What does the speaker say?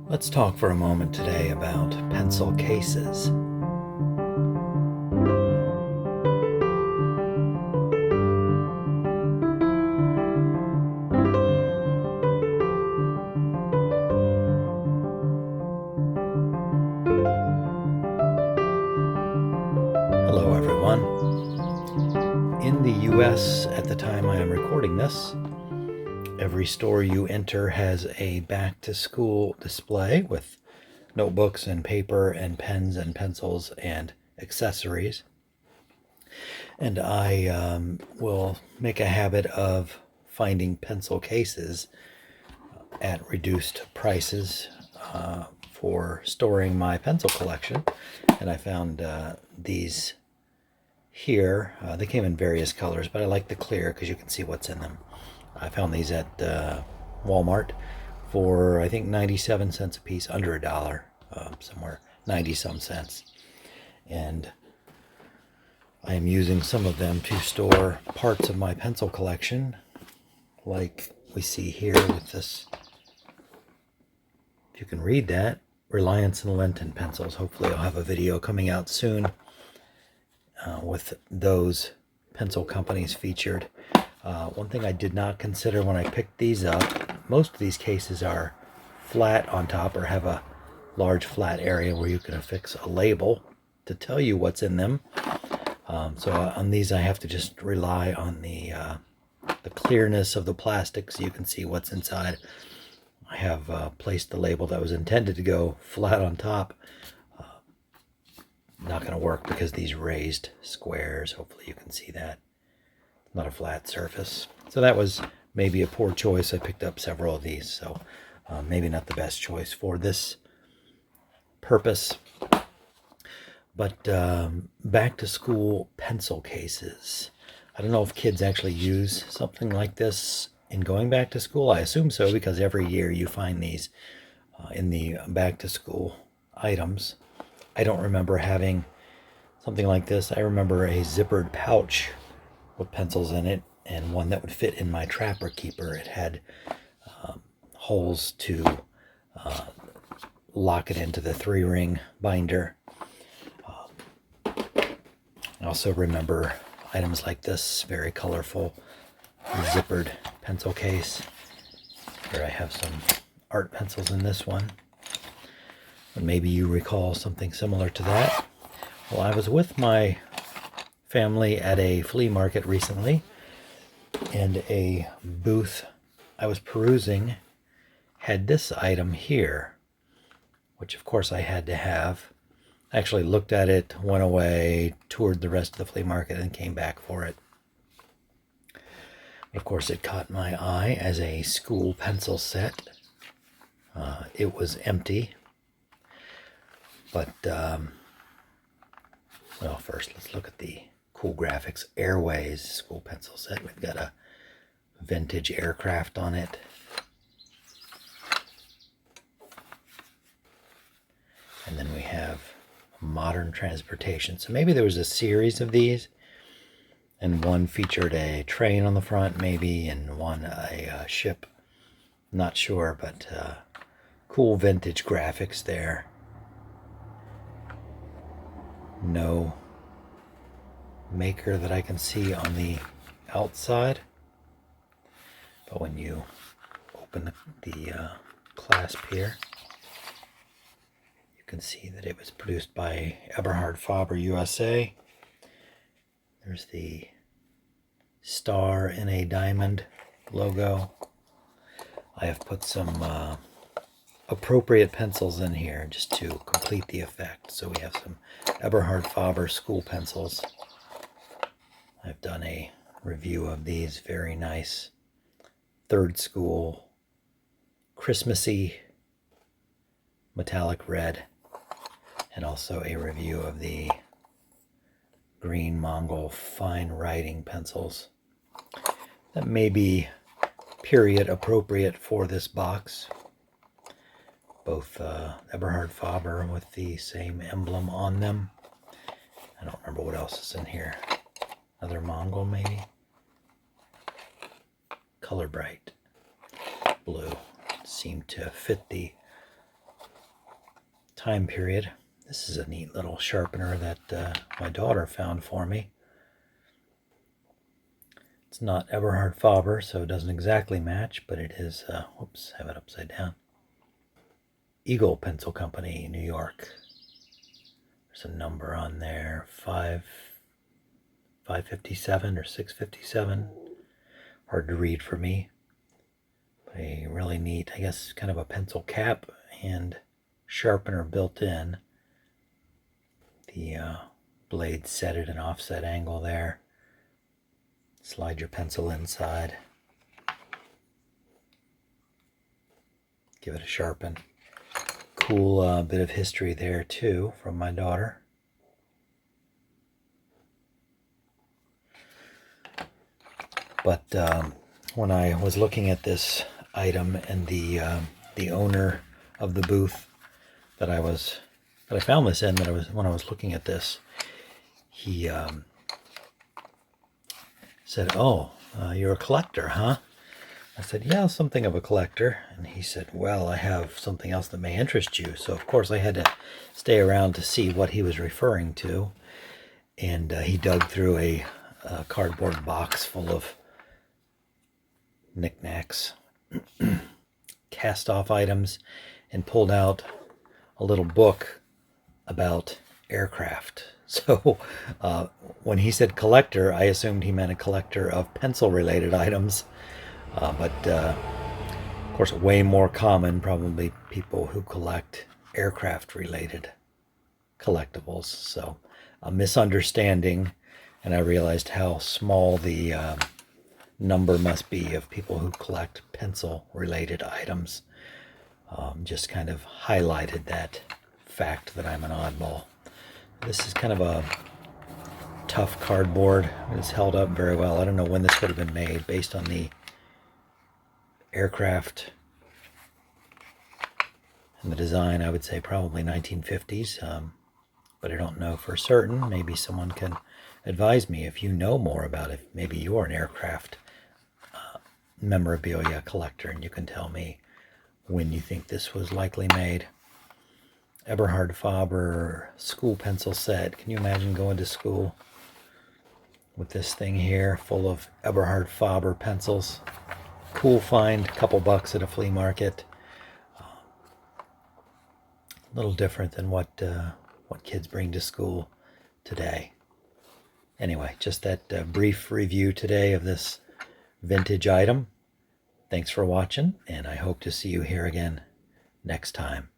Let's talk for a moment today about pencil cases. Hello everyone. In the US at the time I am recording this, every store you enter has a back-to-school display with notebooks and paper and pens and pencils and accessories. And I will make a habit of finding pencil cases at reduced prices for storing my pencil collection. And I found these here. They came in various colors, but I like the clear because you can see what's in them. I found these at Walmart for I think 97 cents a piece, under $1, somewhere 90 some cents. And I am using some of them to store parts of my pencil collection, like we see here with this, if you can read that, Reliance and Lenten pencils. Hopefully I'll have a video coming out soon with those pencil companies featured. One thing I did not consider when I picked these up, most of these cases are flat on top or have a large flat area where you can affix a label to tell you what's in them. So on these I have to just rely on the clearness of the plastic so you can see what's inside. I have placed the label that was intended to go flat on top. Not going to work because these raised squares, hopefully you can see that. Not a flat surface. So that was maybe a poor choice. I picked up several of these, so maybe not the best choice for this purpose. But back to school pencil cases. I don't know if kids actually use something like this in going back to school. I assume so, because every year you find these in the back to school items. I don't remember having something like this. I remember a zippered pouch with pencils in it, and one that would fit in my Trapper Keeper. It had holes to lock it into the 3-ring binder. I also remember items like this, very colorful zippered pencil case. Here I have some art pencils in this one. And maybe you recall something similar to that. Well, I was with my family at a flea market recently, and a booth I was perusing had this item here, which of course I had to have. I actually looked at it, went away, toured the rest of the flea market, and came back for it. Of course, it caught my eye as a school pencil set. It was empty. But, well, first let's look at the cool graphics. Airways school pencil set. We've got a vintage aircraft on it. And then we have modern transportation. So maybe there was a series of these, and one featured a train on the front maybe, and one a ship. Not sure, but cool vintage graphics there. No maker that I can see on the outside, but when you open the clasp here, you can see that it was produced by Eberhard Faber, USA. There's the star in a diamond logo. I have put some appropriate pencils in here just to complete the effect. So we have some Eberhard Faber school pencils. I've done a review of these, very nice third school Christmassy metallic red, and also a review of the green Mongol fine writing pencils that may be period appropriate for this box. Both Eberhard Faber with the same emblem on them. I don't remember what else is in here. Another Mongol maybe. Color Bright blue seemed to fit the time period. This is a neat little sharpener that my daughter found for me. It's not Eberhard Faber, so it doesn't exactly match, but it is, whoops, have it upside down. Eagle Pencil Company, New York. There's a number on there, 557 or 657. Hard to read for me. But a really neat, I guess, kind of a pencil cap and sharpener built in. The blade set at an offset angle there. Slide your pencil inside. Give it a sharpen. Cool bit of history there too from my daughter. But when I was looking at this item, and the owner of the booth that I found this in, when I was looking at this, he said, "Oh, you're a collector, huh?" I said, "Yeah, something of a collector." And he said, "Well, I have something else that may interest you." So of course I had to stay around to see what he was referring to. And he dug through a cardboard box full of knickknacks, cast off items, and pulled out a little book about aircraft. So when he said collector, I assumed he meant a collector of pencil related items. But of course, way more common, probably people who collect aircraft related collectibles. So a misunderstanding, and I realized how small the number must be of people who collect pencil related items. Just kind of highlighted that fact that I'm an oddball. This is kind of a tough cardboard. It's held up very well. I don't know when this would have been made based on the aircraft and the design. I would say probably 1950s, but I don't know for certain. Maybe someone can advise me if you know more about it. Maybe you're an aircraft memorabilia collector and you can tell me when you think this was likely made. Eberhard Faber school pencil set. Can you imagine going to school with this thing here full of Eberhard Faber pencils? Cool find, couple bucks at a flea market. A little different than what kids bring to school today. Anyway, just that brief review today of this vintage item. Thanks for watching, and I hope to see you here again next time.